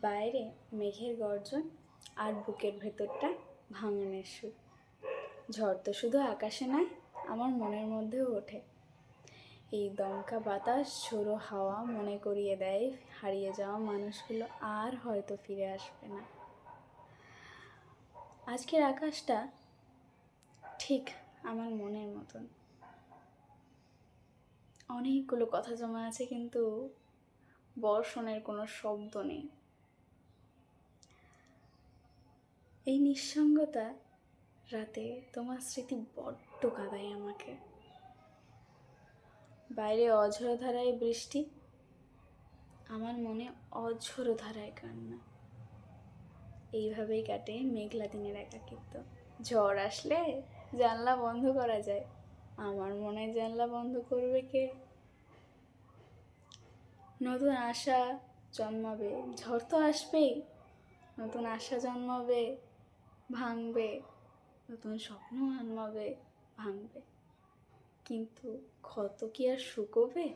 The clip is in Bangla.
বাইরে মেঘের গর্জন আর বুকের ভেতরটা ভাঙনের সুর। ঝড় তো শুধু আকাশে নয়, আমার মনের মধ্যেও ওঠে। এই দমকা বাতাস, ঝোড়ো হাওয়া মনে করিয়ে দেয় হারিয়ে যাওয়া মানুষগুলো আর হয়তো ফিরে আসবে না। আজকের আকাশটা ঠিক আমার মনের মতন। অনেকগুলো কথা জমা আছে, কিন্তু বর্ষণের কোনো শব্দ নেই। এই নিঃসঙ্গতা রাতে তোমার স্মৃতি বড্ড কাঁদায় আমাকে। বাইরে অঝোর ধারায় বৃষ্টি, আমার মনে অঝোর ধারায় কান্না। এইভাবেই কাটে মেঘলা দিনের একাকিত্ব। ঝড় আসলে জানলা বন্ধ করা যায়, আমার মনে জানলা বন্ধ করবে কে? নতুন আশা জন্মাবে, ঝড় তো আসবেই, নতুন আশা জন্মাবে, ভাঙবে, নতুন স্বপ্ন জন্মাবে, ভাঙবে, কিন্তু ক্ষত কি আর শুকোবে?